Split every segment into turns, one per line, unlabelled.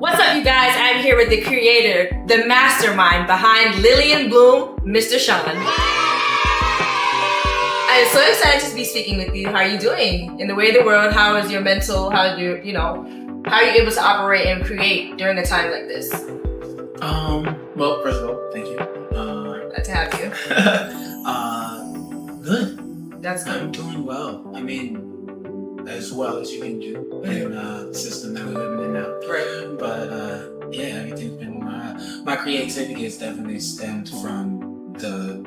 What's up, you guys? I'm here with the creator, the mastermind behind Lilium Blume, Mr. Shaun. I'm so excited to be speaking with you. How are you doing in the way of the world? How is your mental? How are you able to operate and create during a time like this?
Well, first of all, thank you.
Glad to have you.
Good.
That's good.
I'm doing well. I mean, as well as you can do in the system that we're living in now.
Right.
But yeah, everything's been my creativity has definitely stemmed from the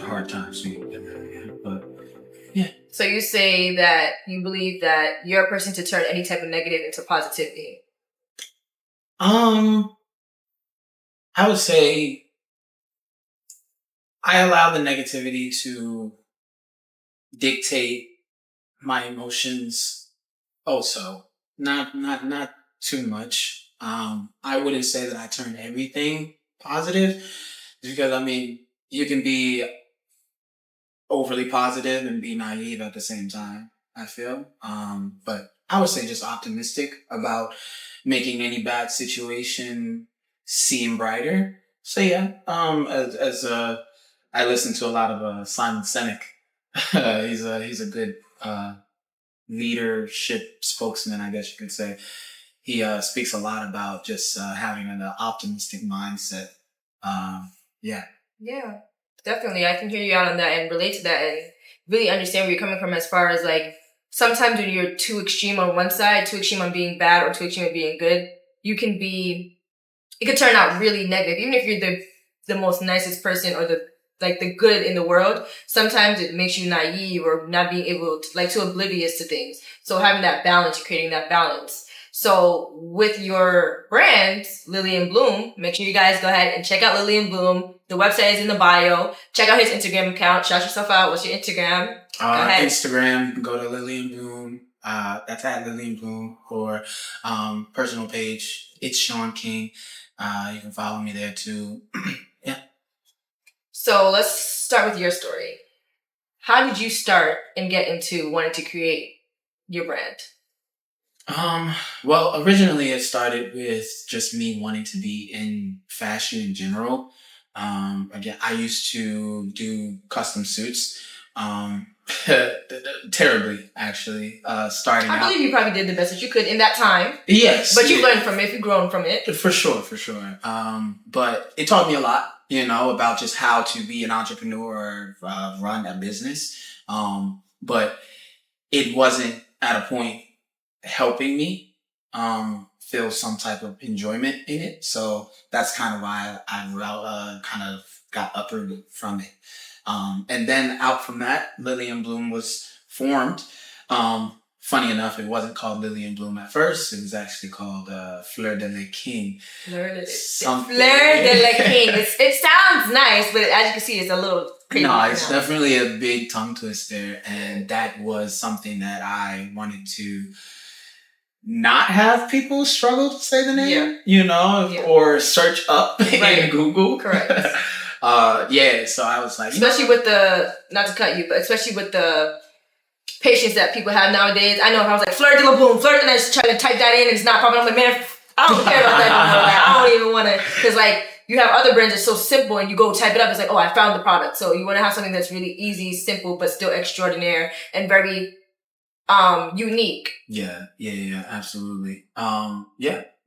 hard times we've been in. But yeah.
So you say that you believe that you're a person to turn any type of negative into positivity.
I would say I allow the negativity to dictate my emotions also. Not too much. I wouldn't say that I turn everything positive because I mean you can be overly positive and be naive at the same time, I feel. But I would say just optimistic about making any bad situation seem brighter. So yeah, as I listen to a lot of Simon Sinek. He's a good leadership spokesman, I guess you could say. He speaks a lot about just having an optimistic mindset. Yeah.
Yeah, definitely. I can hear you out on that and relate to that and really understand where you're coming from as far as like sometimes when you're too extreme on one side, too extreme on being bad or too extreme on being good, it could turn out really negative. Even if you're the most nicest person or the good in the world, sometimes it makes you naive or not being able to, too oblivious to things. So having that balance, you're creating that balance. So with your brand, Lilium Blume, make sure you guys go ahead and check out Lilium Blume. The website is in the bio. Check out his Instagram account. Shout yourself out. What's your Instagram? Go ahead.
Instagram, you can go to Lilium Blume. That's at Lilium Blume, or personal page. It's Shaun King. You can follow me there too. Yeah.
So let's start with your story. How did you start and get into wanting to create your brand?
Well, originally it started with just me wanting to be in fashion in general. Again, I used to do custom suits. Terribly, actually. Starting
I
out.
believe you probably did the best that you could in that time.
Yes.
But you learned from it, you've grown from it.
For sure. But it taught me a lot, about just how to be an entrepreneur or run a business. But it wasn't at a point helping me feel some type of enjoyment in it. So that's kind of why I kind of got uprooted from it. And then out from that, Lilium Blume was formed. Funny enough, it wasn't called Lilium Blume at first. It was actually called Fleur de la King.
Fleur de la King. It sounds nice, but as you can see, it's a little crazy.
No, it's definitely a big tongue twister. And that was something that I wanted to not have people struggle to say the name, or search up in Google.
Correct.
So I was like,
especially with not to cut you, but especially with the patience that people have nowadays. I know if I was like Fleur de la Blume, and I just trying to type that in and it's not popping. I'm like, man, I don't care about that anymore. I don't even want to, because you have other brands that's so simple and you go type it up, it's like, oh, I found the product. So you want to have something that's really easy, simple, but still extraordinary and very unique.
Yeah, absolutely.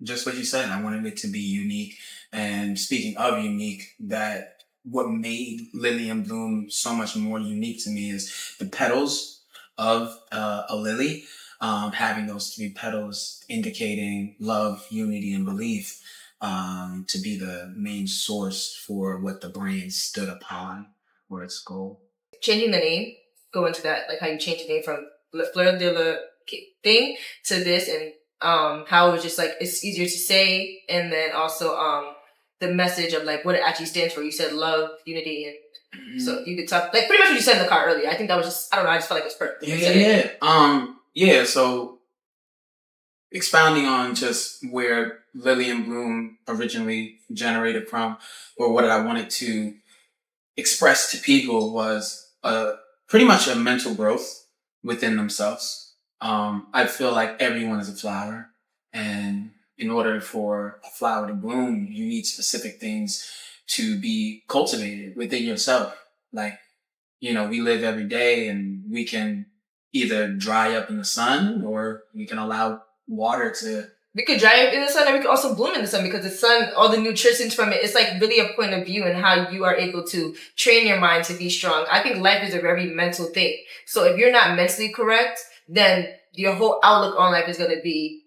Just what you said. I wanted it to be unique. And speaking of unique, that what made Lilium Blume so much more unique to me is the petals of a lily, having those 3 petals indicating love, unity, and belief, to be the main source for what the brand stood upon for its goal.
Changing the name, go into that, how you changed the name from Fleur de la thing to this, and how it was just it's easier to say, and then also the message of what it actually stands for. You said love, unity, and so you could talk pretty much what you said in the car earlier. I think that was just, I don't know, I just felt like it was perfect.
Yeah. So expounding on just where Lilium Blume originally generated from, or what I wanted to express to people, was pretty much a mental growth within themselves. I feel like everyone is a flower, and in order for a flower to bloom, you need specific things to be cultivated within yourself. Like, we live every day and we can either dry up in the sun or we can allow water to.
We could dry up in the sun and we could also bloom in the sun because the sun, all the nutrients from it, it's like really a point of view and how you are able to train your mind to be strong. I think life is a very mental thing. So if you're not mentally correct, then your whole outlook on life is going to be,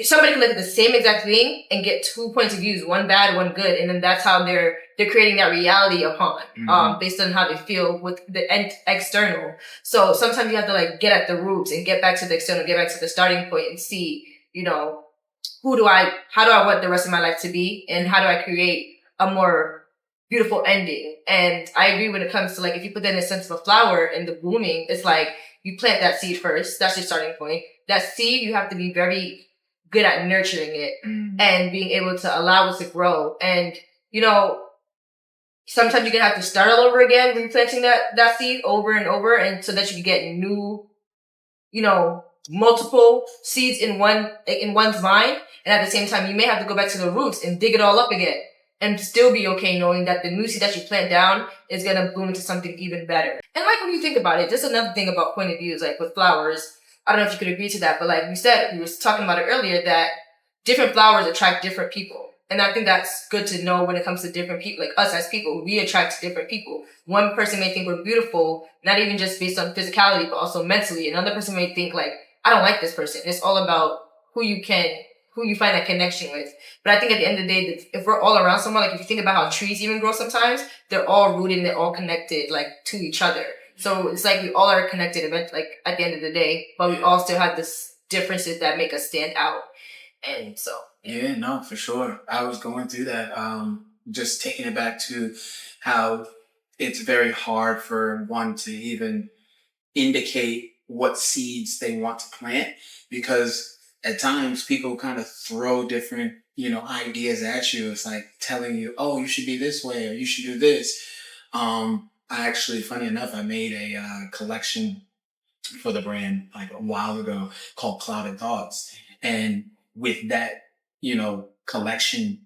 somebody can look at the same exact thing and get 2 points of views, one bad, one good, and then that's how they're creating that reality upon, based on how they feel with the external. So sometimes you have to like get at the roots and get back to the external, get back to the starting point and see, how do I want the rest of my life to be, and how do I create a more beautiful ending? And I agree when it comes to like, if you put that in a sense of a flower and the blooming, it's like you plant that seed first. That's your starting point. That seed, you have to be very good at nurturing it and being able to allow it to grow. And, sometimes you're going to have to start all over again, replanting that seed over and over, and so that you can get new, multiple seeds in one's vine. And at the same time, you may have to go back to the roots and dig it all up again and still be okay knowing that the new seed that you plant down is going to bloom into something even better. And like when you think about it, just another thing about point of views, like with flowers, I don't know if you could agree to that, but like we said, we were talking about it earlier, that different flowers attract different people. And I think that's good to know when it comes to different people, like us as people, we attract different people. One person may think we're beautiful, not even just based on physicality, but also mentally. Another person may think like, I don't like this person. It's all about who you find that connection with. But I think at the end of the day, if we're all around someone, like if you think about how trees even grow sometimes, they're all rooted and they're all connected like to each other. So it's like we all are connected like at the end of the day, but we all still have this differences that make us stand out. And so.
Yeah, no, for sure. I was going through that. Just taking it back to how it's very hard for one to even indicate what seeds they want to plant, because at times people kind of throw different, ideas at you. It's like telling you, oh, you should be this way or you should do this. I actually, funny enough, I made a collection for the brand like a while ago called Clouded Thoughts. And with that, collection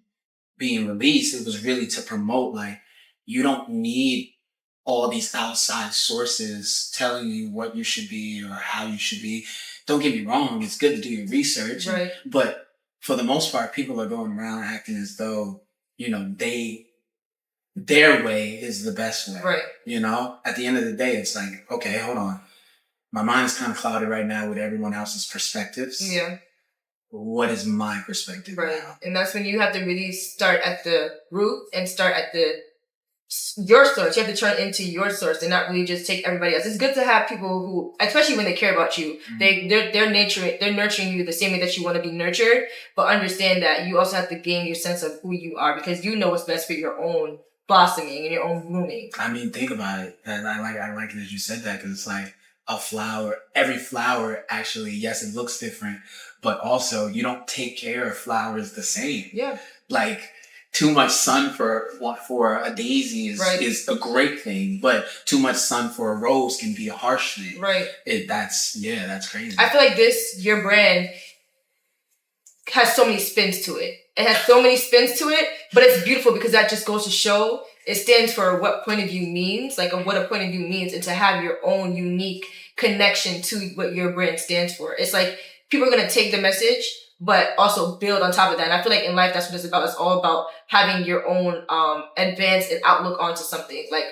being released, it was really to promote, like, you don't need all these outside sources telling you what you should be or how you should be. Don't get me wrong, it's good to do your research.
Right.
But for the most part, people are going around acting as though, their way is the best way.
Right.
At the end of the day, it's like, okay, hold on. My mind's kind of clouded right now with everyone else's perspectives.
Yeah.
What is my perspective
right
now?
And that's when you have to really start at the root and start at your source. You have to turn into your source and not really just take everybody else. It's good to have people who, especially when they care about you, they're nurturing you the same way that you want to be nurtured, but understand that you also have to gain your sense of who you are, because you know what's best for your own blossoming and your own blooming.
I mean, think about it. And I like it that you said that, because it's like a flower, every flower actually, yes, it looks different, but also you don't take care of flowers the same.
Yeah.
Like, too much sun for a daisy is a great thing, but too much sun for a rose can be a harsh thing.
Right.
That's crazy.
I feel like your brand has so many spins to it. It has so many spins to it, but it's beautiful because that just goes to show it stands for what point of view means, like what a point of view means, and to have your own unique connection to what your brand stands for. It's like people are going to take the message, but also build on top of that. And I feel like in life, that's what it's about. It's all about having your own advance and outlook onto something. Like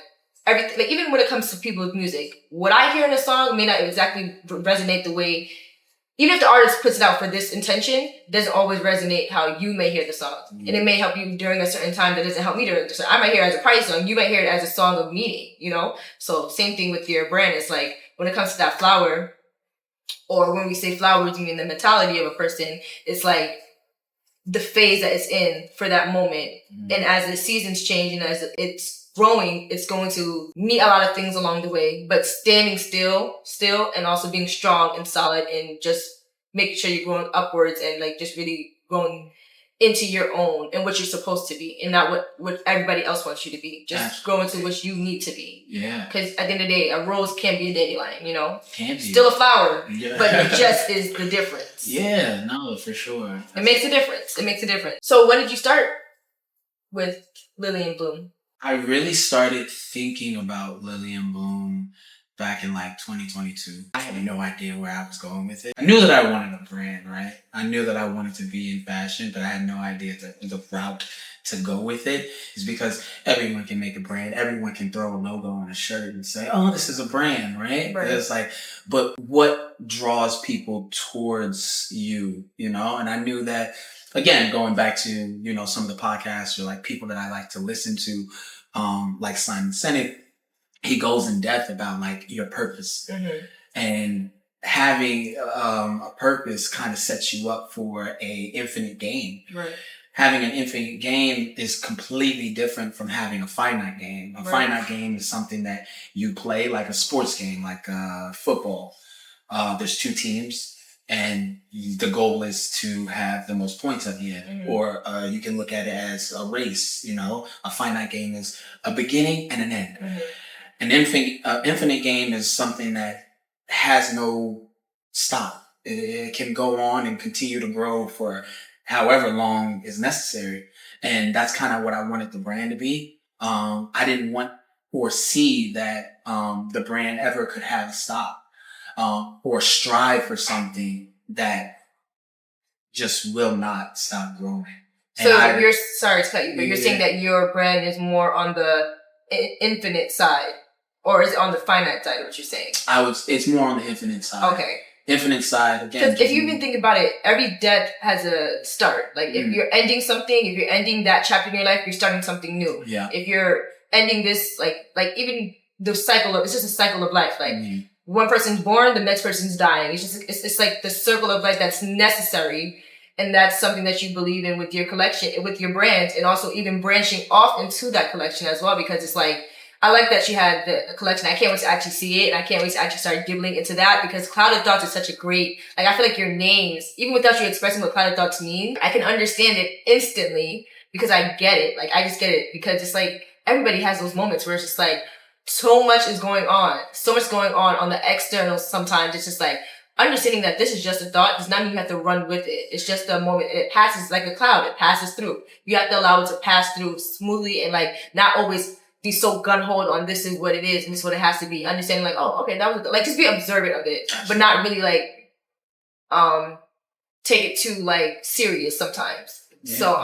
everything, like even when it comes to people's music, what I hear in a song may not exactly resonate the way, even if the artist puts it out for this intention, doesn't always resonate how you may hear the song. Mm-hmm. And it may help you during a certain time that doesn't help me during the song. I might hear it as a party song. You might hear it as a song of meaning, So same thing with your brand. It's like when it comes to that flower, or when we say flowers, you mean the mentality of a person. It's like the phase that it's in for that moment. Mm-hmm. And as the seasons change and as it's growing, it's going to meet a lot of things along the way, but standing still, and also being strong and solid and just making sure you're growing upwards and like just really growing into your own and what you're supposed to be and not what everybody else wants you to be. Just grow into what you need to be.
Yeah.
Because at the end of the day, a rose can't be a dandelion, you know?
Can't be.
Still a flower,
Yeah.
but it just is the difference.
Yeah, no, for sure.
It makes a difference. It makes a difference. So when did you start with Lilium Blume?
I really started thinking about Lilium Blume back in like 2022. I had no idea where I was going with it. I knew that I wanted a brand, right? I knew that I wanted to be in fashion, but I had no idea the route to go with it. Is because everyone can make a brand. Everyone can throw a logo on a shirt and say, oh, this is a brand, right? It's like, but what draws people towards you, you know? And I knew that, again, going back to, you know, some of the podcasts or like people that I like to listen to, like Simon Sinek, he goes in depth about like your purpose.
Mm-hmm.
And having a purpose kind of sets you up for a infinite game.
Right.
Having an infinite game is completely different from having a finite game. A finite game is something that you play like a sports game, like football. There's 2 teams and the goal is to have the most points at the end.
Mm-hmm.
Or you can look at it as a race, you know. A finite game is a beginning and an end.
Mm-hmm.
An infinite game is something that has no stop. It can go on and continue to grow for however long is necessary. And that's kind of what I wanted the brand to be. I didn't want or see that the brand ever could have a stop or strive for something that just will not stop growing.
So you're sorry to cut you, but you're saying that your brand is more on the infinite side. Or is it on the finite side, what you're saying?
It's more on the infinite side. Okay. Infinite side, again.
Because if you even think about it, every death has a start. Like, if you're ending something, if you're ending that chapter in your life, you're starting something new.
Yeah.
If you're ending this, like even the cycle of, it's just a cycle of life. Like, one person's born, the next person's dying. It's just, it's like the circle of life that's necessary. And that's something that you believe in with your collection, with your brand, and also even branching off into that collection as well, because it's like, I like that you had the collection. I can't wait to actually see it. And I can't wait to actually start dibbling into that because Clouded Thoughts is such a great, like, I feel like your names, even without you expressing what Clouded Thoughts mean, I can understand it instantly because I get it. Like, I just get it because it's like, everybody has those moments where it's just like, so much is going on. So much going on the external sometimes. It's just like, understanding that this is just a thought does not mean you have to run with it. It's just a moment. It passes like a cloud. It passes through. You have to allow it to pass through smoothly and like not always be so gun-ho on this is what it is and this is what it has to be. Understanding like, oh, okay, that was like just be observant of it, but not really like take it too like serious sometimes. Yeah. So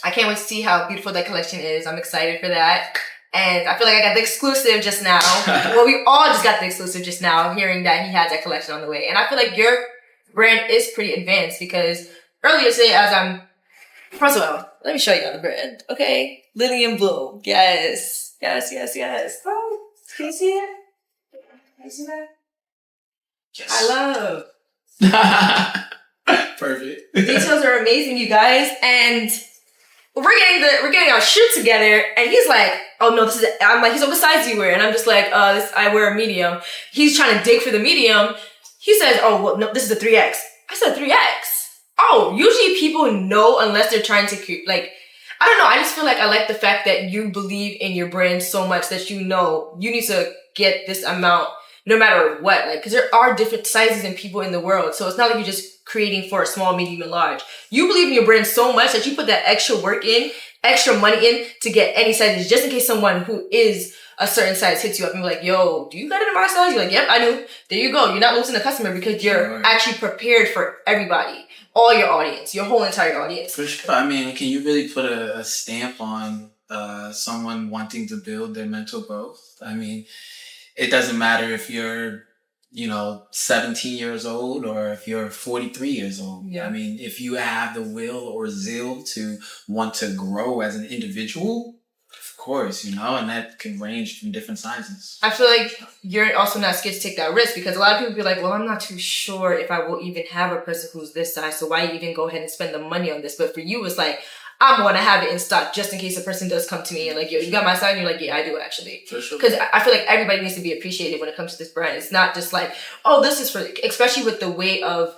I can't wait to see how beautiful that collection is. I'm excited for that. And I feel like I got the exclusive just now. Well, we all just got the exclusive just now, hearing that he has that collection on the way. And I feel like your brand is pretty advanced because earlier today, first of all, let me show you on the brand, okay? Lilium Blume. Yes. Oh, can you see it? Can you see that?
Yes.
I love.
Perfect.
The details are amazing, you guys. And we're getting our shoot together, and he's like, oh no, I'm like, he's what size do you wear? And I'm just like, I wear a medium. He's trying to dig for the medium. He says, oh, well, no, this is a 3X. I said 3X. Oh, usually people know unless they're trying to, like, I don't know. I just feel like I like the fact that you believe in your brand so much that you know you need to get this amount no matter what. Like, because there are different sizes and people in the world. So it's not like you're just creating for a small, medium, and large. You believe in your brand so much that you put that extra work in, extra money in to get any sizes, just in case someone who is a certain size hits you up and be like, yo, do you got it in my size? You're like, yep, I do. There you go. You're not losing a customer because you're actually prepared for everybody. All your audience, your whole entire audience.
For sure. I mean, can you really put a stamp on someone wanting to build their mental growth? I mean, it doesn't matter if you're, 17 years old or if you're 43 years old. Yeah. I mean, if you have the will or zeal to want to grow as an individual, of course, and that can range from different sizes.
I feel like you're also not scared to take that risk because a lot of people be like, well, I'm not too sure if I will even have a person who's this size, so why even go ahead and spend the money on this? But for you, it's like, I'm going to have it in stock just in case a person does come to me and like, yo, you got my size? And you're like, yeah, I do actually. For sure. Because I feel like everybody needs to be appreciated when it comes to this brand. It's not just like, oh, this is for, especially with the weight of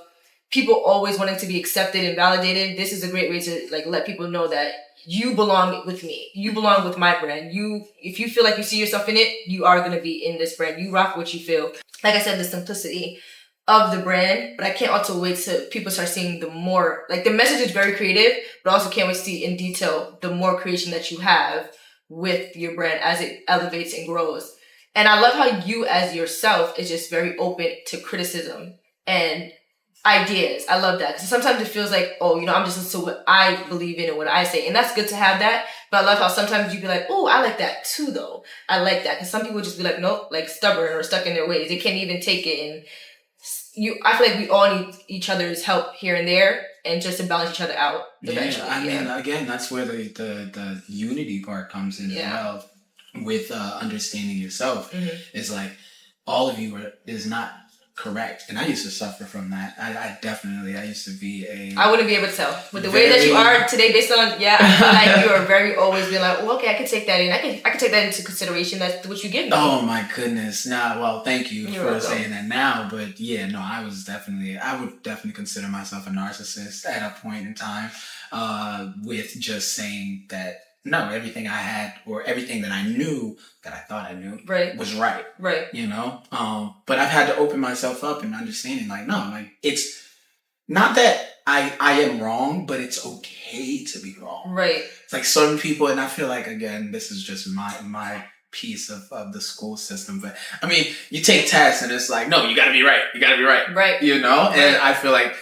people always wanting to be accepted and validated, this is a great way to like let people know that you belong with me. You belong with my brand. If you feel like you see yourself in it, you are going to be in this brand. You rock what you feel. Like I said, the simplicity of the brand, but I can't also wait to people start seeing the more, like the message is very creative, but I also can't wait to see in detail the more creation that you have with your brand as it elevates and grows. And I love how you as yourself is just very open to criticism and ideas. I love that. Because sometimes it feels like, oh, I'm just listening to what I believe in and what I say. And that's good to have that. But I love how sometimes you be like, oh, I like that too, though. I like that. Because some people just be like, nope, like stubborn or stuck in their ways. They can't even take it. And I feel like we all need each other's help here and there, and just to balance each other out eventually.
I mean, again, that's where the unity part comes in as well. With understanding yourself, it's like all of you is not correct, and I used to suffer from that. I used to be
I wouldn't be able to tell with the way that you are today, based on I feel like you are very always being like, well, okay, I can take that in. I can take that into consideration. That's what you give me.
Oh my goodness! Well, thank you for saying that now, but yeah, no, I would definitely consider myself a narcissist at a point in time, with just saying that. No, everything I had or everything that I knew that I thought I knew was right.
Right.
But I've had to open myself up and understanding like, no, like it's not that I am wrong, but it's okay to be wrong.
Right.
It's like certain people, and I feel like, again, this is just my piece of the school system. But I mean, you take tests and it's like, no, you gotta be right. You gotta be right.
Right.
And I feel like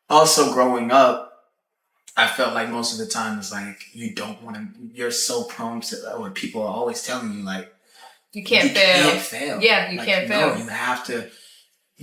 also growing up, I felt like most of the time it's like you're so prone to, or people are always telling you like,
you can't fail. Yeah, you
like,
can't fail.
No, you have to,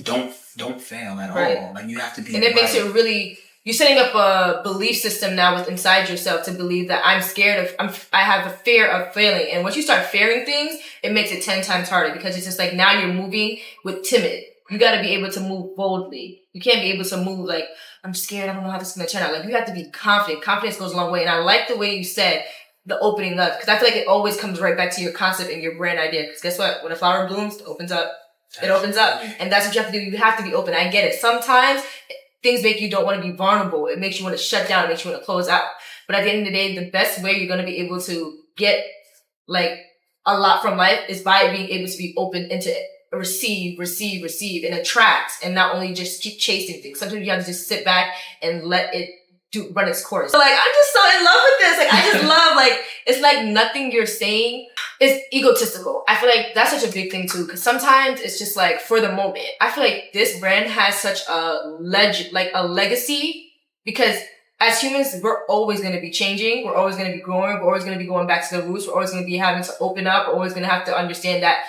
don't fail at all. Like you have to be.
And it makes it really, you're setting up a belief system now inside yourself to believe that I'm scared I have a fear of failing. And once you start fearing things, it makes it 10 times harder because it's just like now you're moving with timid. You got to be able to move boldly. You can't be able to move like, I'm scared, I don't know how this is going to turn out. Like, you have to be confident. Confidence goes a long way. And I like the way you said the opening up, because I feel like it always comes right back to your concept and your brand idea. Because guess what? When a flower blooms, it opens up. It opens up. And that's what you have to do. You have to be open. I get it. Sometimes things make you don't want to be vulnerable. It makes you want to shut down. It makes you want to close out. But at the end of the day, the best way you're going to be able to get like a lot from life is by being able to be open into it. Receive, and attract, and not only just keep chasing things. Sometimes you have to just sit back and let it run its course. Like, I'm just so in love with this. Like, I just love, like, it's like nothing you're saying is egotistical. I feel like that's such a big thing too, because sometimes it's just like for the moment. I feel like this brand has such a legacy, because as humans, we're always going to be changing. We're always going to be growing. We're always going to be going back to the roots. We're always going to be having to open up. We're always going to have to understand that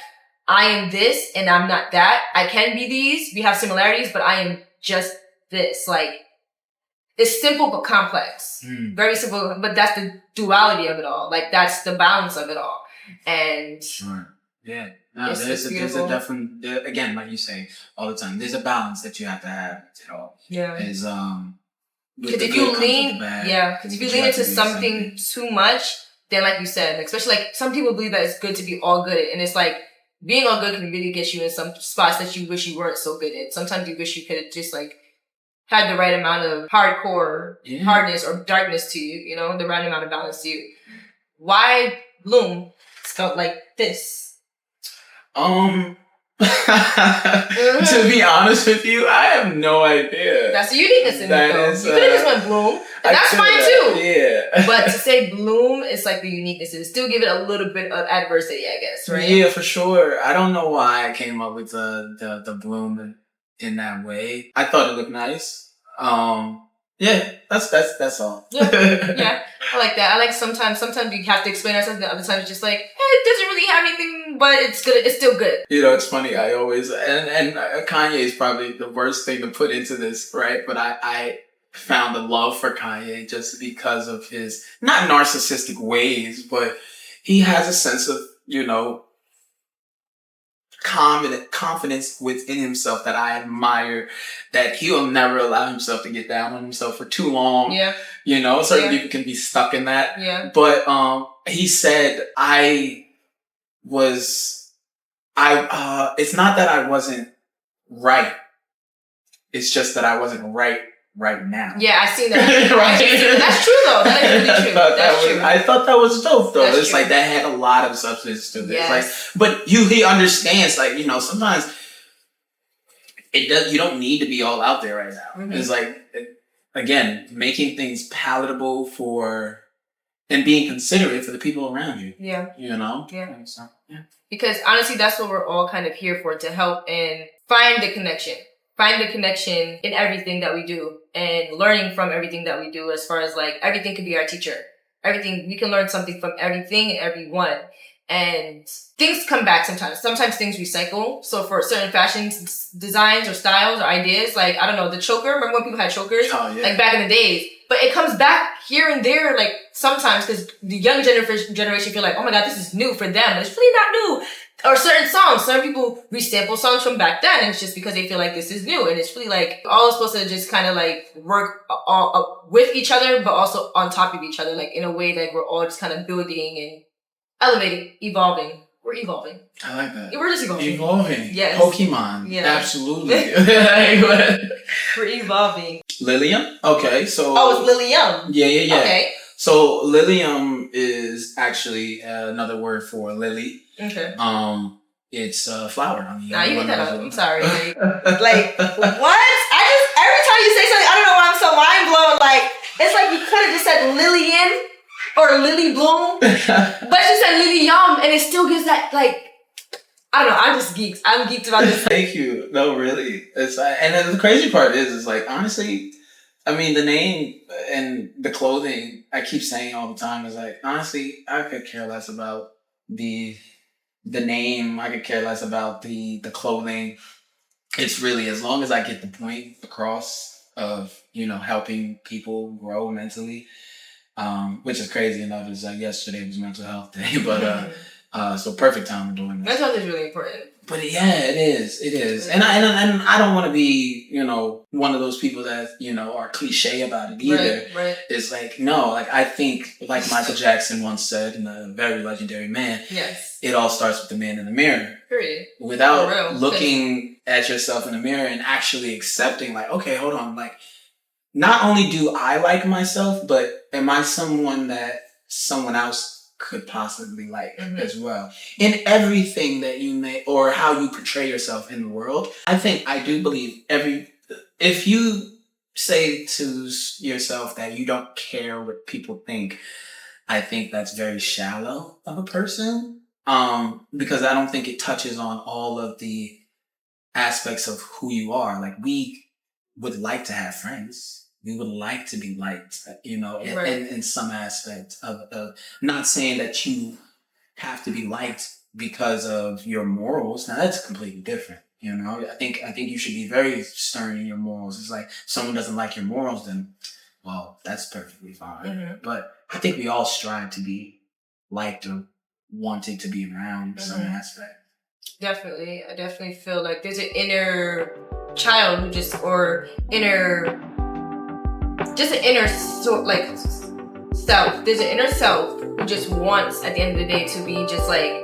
I am this and I'm not that. I can be these. We have similarities, but I am just this. Like, it's simple but complex. Very simple, but that's the duality of it all. Like, that's the balance of it all. And
yeah, no, there's a definite, again, like you say all the time, there's a balance that you have to have at all.
Yeah.
Is
because if you lean into something too much, then like you said, especially like some people believe that it's good to be all good, and it's like, being all good can really get you in some spots that you wish you weren't so good in. Sometimes you wish you could have just like had the right amount of hardcore hardness or darkness to you, the right amount of balance to you. Why Bloom spelled like this?
To be honest with you, I have no idea.
That's the uniqueness in it, though. You could have just went Bloom, and that's fine too.
Yeah.
But to say Bloom is like the uniqueness, and still give it a little bit of adversity, I guess, right?
Yeah, for sure. I don't know why I came up with the Bloom in that way. I thought it looked nice. Yeah, that's all.
Yeah, I like that. I like sometimes you have to explain ourselves, and other times it's just like, it doesn't really have anything, but it's good. It's still good.
It's funny. I always and Kanye is probably the worst thing to put into this, right? But I found a love for Kanye just because of his not narcissistic ways, but he has a sense of confidence within himself that I admire, that he'll never allow himself to get down on himself for too long.
Yeah.
Certain people can be stuck in that.
Yeah.
But he said it's not that I wasn't right. It's just that I wasn't right now.
Yeah, I seen that. Right? That's true though. That is really true.
I thought that was dope though.
That's
it's
true.
like that had a lot of substance to it.
Yes.
Like, but he understands, like, you know, sometimes you don't need to be all out there right now. Mm-hmm. It's like, again, making things palatable and being considerate for the people around you.
Yeah.
You know?
Yeah.
So, yeah.
Because honestly, that's what we're all kind of here for, to help and find the connection. Find the connection in everything that we do and learning from everything that we do, as far as like everything could be our teacher. Everything, we can learn something from everything and everyone. And things come back sometimes. Sometimes things recycle. So for certain fashion designs or styles or ideas, like, I don't know, the choker. Remember when people had chokers?
Oh, yeah.
Like back in the days. But it comes back here and there, like sometimes, because the young generation feel like, oh my God, this is new for them. But it's really not new. Or certain songs. Some people resample songs from back then, and it's just because they feel like this is new. And it's really like, all supposed to just kind of like work with each other, but also on top of each other, like in a way that we're all just kind of building and elevating, evolving. We're evolving.
I like that.
We're just evolving.
Evolving.
Yes.
Pokemon.
Yeah.
Absolutely.
We're evolving.
Lilium? Okay, so...
Oh, it's Lilium.
Yeah.
Okay.
So Lilium is actually another word for lily.
Okay.
It's a flower.
Nah, you made that up. I'm sorry. Like, what? Every time you say something, I don't know why I'm so mind blown. Like, it's like you could have just said Lilium or Lily Bloom, but you said Lilium, and it still gives that, like, I don't know. I'm just geeked. I'm geeked about this.
Thank you. No, really. It's and then the crazy part is like, honestly, I mean, the name and the clothing, I keep saying all the time, is like, honestly, I could care less about the name. I could care less about the clothing. It's really, as long as I get the point across of, you know, helping people grow mentally, which is crazy enough. Is like yesterday was mental health day, but so perfect time for doing this.
Mental health is really important.
But yeah, it is. And I don't want to be, you know, one of those people that, you know, are cliche about it either.
Right.
It's like, no, like, I think, like Michael Jackson once said, in a very legendary Man,
yes,
it all starts with the man in the mirror.
Period.
Without looking at yourself in the mirror and actually accepting, like, okay, hold on, like, not only do I like myself, but am I someone that someone else could possibly like as well, in everything that you may, or how you portray yourself in the world. I do believe if you say to yourself that you don't care what people think, I think that's very shallow of a person, because I don't think it touches on all of the aspects of who you are. Like, we would like to have friends. We would like to be liked, you know, in some aspect of not saying that you have to be liked because of your morals. Now, that's completely different, you know. I think you should be very stern in your morals. It's like, if someone doesn't like your morals, then, well, that's perfectly fine. But I think we all strive to be liked or wanted to be around some aspect.
Definitely. I definitely feel like there's an inner child who an inner self. There's an inner self who just wants, at the end of the day, to be just like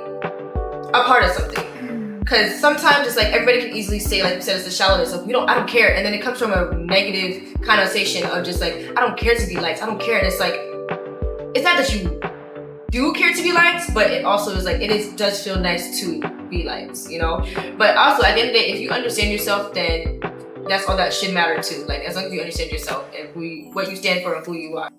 a part of something. Because sometimes it's like everybody can easily say, like you said, it's the shallowness of, I don't care. And then it comes from a negative connotation of just like, I don't care to be liked. I don't care. And it's like, it's not that you do care to be liked, but it also is like, does feel nice to be liked, you know? But also, at the end of the day, if you understand yourself, then that's all that should matter too. Like, as long as you understand yourself and what you stand for and who you are.